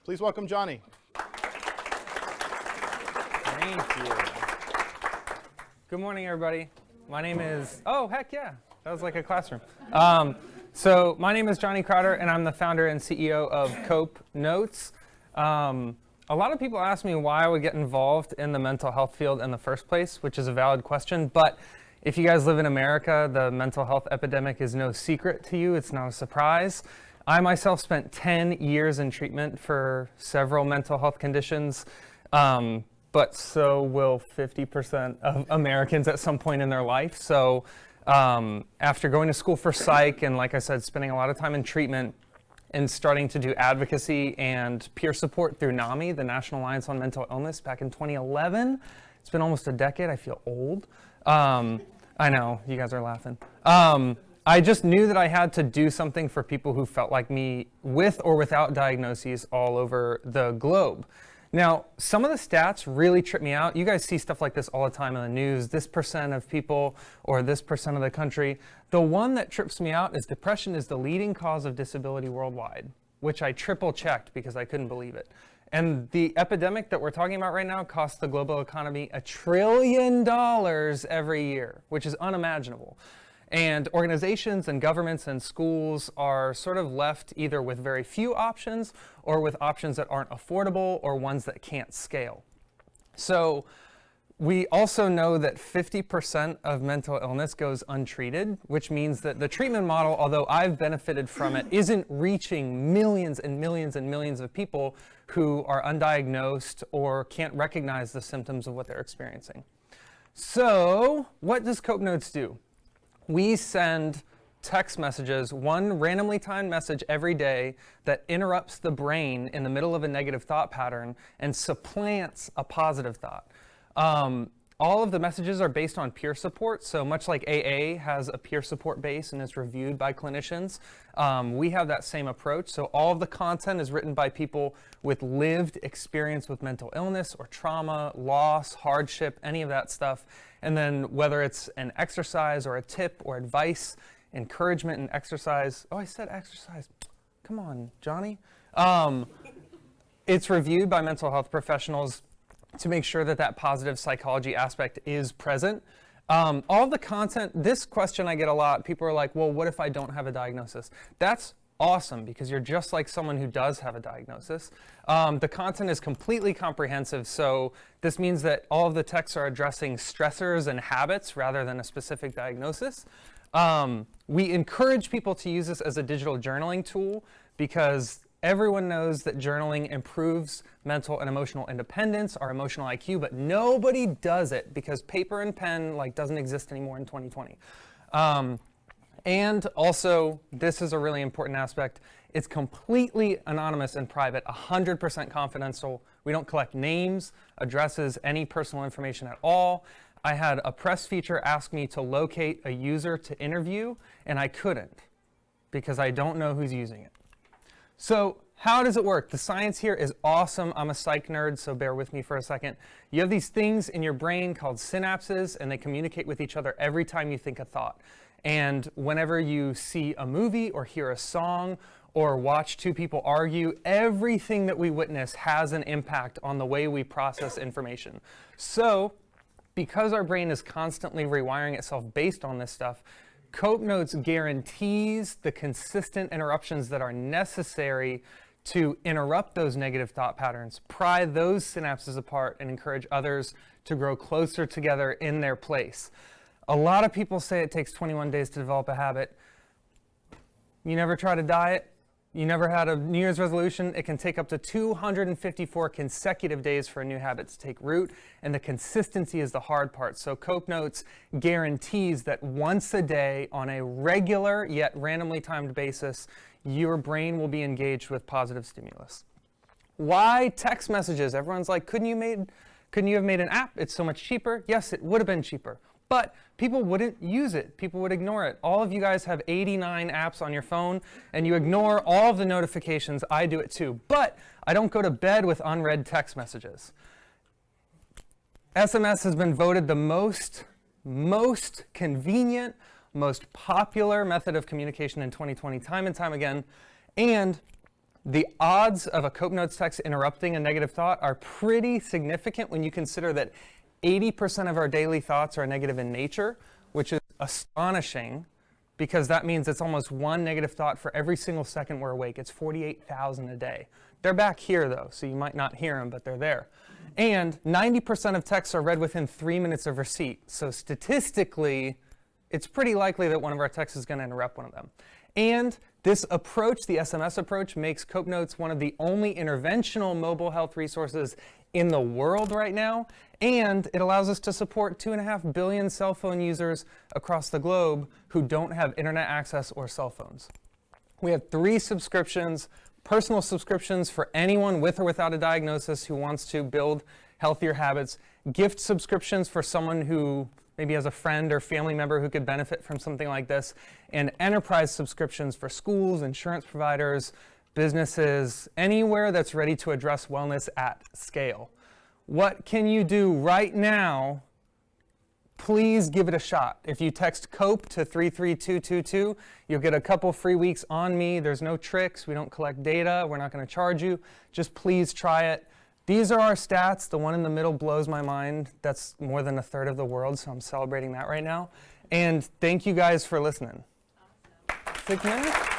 Please welcome Johnny. Thank you. Good morning, everybody. My name is, oh, heck yeah. That was like a classroom. So my name is Johnny Crowder, and I'm the founder and CEO of Cope Notes. A lot of people ask me why I would get involved in the mental health field in the first place, which is a valid question. But if you guys live in America, the mental health epidemic is no secret to you. It's not a surprise. I myself spent 10 years in treatment for several mental health conditions, but so will 50% of Americans at some point in their life. So after going to school for psych and, like I said, spending a lot of time in treatment and starting to do advocacy and peer support through NAMI, the National Alliance on Mental Illness, back in 2011. It's been almost a decade. I feel old. I know, you guys are laughing. I just knew that I had to do something for people who felt like me with or without diagnoses all over the globe. Now, some of the stats really trip me out. You guys see stuff like this all the time in the news, this percent of people or this percent of the country. The one that trips me out is depression is the leading cause of disability worldwide, which I triple checked because I couldn't believe it. And the epidemic that we're talking about right now costs the global economy $1 trillion every year, which is unimaginable. And organizations and governments and schools are sort of left either with very few options or with options that aren't affordable or ones that can't scale. So we also know that 50% of mental illness goes untreated, which means that the treatment model, although I've benefited from it, isn't reaching millions and millions and millions of people who are undiagnosed or can't recognize the symptoms of what they're experiencing. So what does Cope Notes do? We send text messages, one randomly timed message every day that interrupts the brain in the middle of a negative thought pattern and supplants a positive thought. All of the messages are based on peer support, so much like AA has a peer support base and is reviewed by clinicians, we have that same approach. So all of the content is written by people with lived experience with mental illness or trauma, loss, hardship, any of that stuff. And then whether it's an exercise or a tip or advice, encouragement and exercise. Oh, I said exercise. Come on, Johnny. It's reviewed by mental health professionals to make sure that that positive psychology aspect is present. All the content, this question I get a lot, people are like, well, what if I don't have a diagnosis? That's awesome because you're just like someone who does have a diagnosis. The content is completely comprehensive, so this means that all of the texts are addressing stressors and habits rather than a specific diagnosis. We encourage people to use this as a digital journaling tool because everyone knows that journaling improves mental and emotional independence, our emotional IQ, but nobody does it because paper and pen doesn't exist anymore in 2020. And also, this is a really important aspect, it's completely anonymous and private, 100% confidential. We don't collect names, addresses, any personal information at all. I had a press feature ask me to locate a user to interview, and I couldn't because I don't know who's using it. So how does it work? The science here is awesome. I'm a psych nerd, so bear with me for a second. You have these things in your brain called synapses, and they communicate with each other every time you think a thought. And whenever you see a movie or hear a song or watch two people argue, everything that we witness has an impact on the way we process information. So because our brain is constantly rewiring itself based on this stuff, Cope Notes guarantees the consistent interruptions that are necessary to interrupt those negative thought patterns, pry those synapses apart, and encourage others to grow closer together in their place. A lot of people say it takes 21 days to develop a habit. You never tried a diet? You never had a New Year's resolution? It can take up to 254 consecutive days for a new habit to take root, and the consistency is the hard part. So Cope Notes guarantees that once a day, on a regular yet randomly timed basis, your brain will be engaged with positive stimulus. Why text messages? Everyone's like, couldn't you have made an app? It's so much cheaper. Yes, it would have been cheaper. But people wouldn't use it. People would ignore it. All of you guys have 89 apps on your phone, and you ignore all of the notifications. I do it too. But I don't go to bed with unread text messages. SMS has been voted the most convenient, most popular method of communication in 2020, time and time again. And The odds of a Cope Notes text interrupting a negative thought are pretty significant when you consider that 80% of our daily thoughts are negative in nature, which is astonishing because that means it's almost one negative thought for every single second we're awake. It's 48,000 a day. They're back here though, so you might not hear them, but they're there. And 90% of texts are read within 3 minutes of receipt. So statistically, it's pretty likely that one of our texts is going to interrupt one of them. And this approach, the SMS approach, makes Cope Notes one of the only interventional mobile health resources in the world right now. And it allows us to support 2.5 billion cell phone users across the globe who don't have internet access or cell phones. We have 3 subscriptions, personal subscriptions for anyone with or without a diagnosis who wants to build healthier habits, gift subscriptions for someone who maybe has a friend or family member who could benefit from something like this, and enterprise subscriptions for schools, insurance providers, businesses, anywhere that's ready to address wellness at scale. What can you do right now? Please give it a shot. If you text COPE to 33222, you'll get a couple free weeks on me. There's no tricks. We don't collect data. We're not going to charge you. Just please try it. These are our stats. The one in the middle blows my mind. That's more than a third of the world, so I'm celebrating that right now. And thank you guys for listening. Awesome. 6 minutes?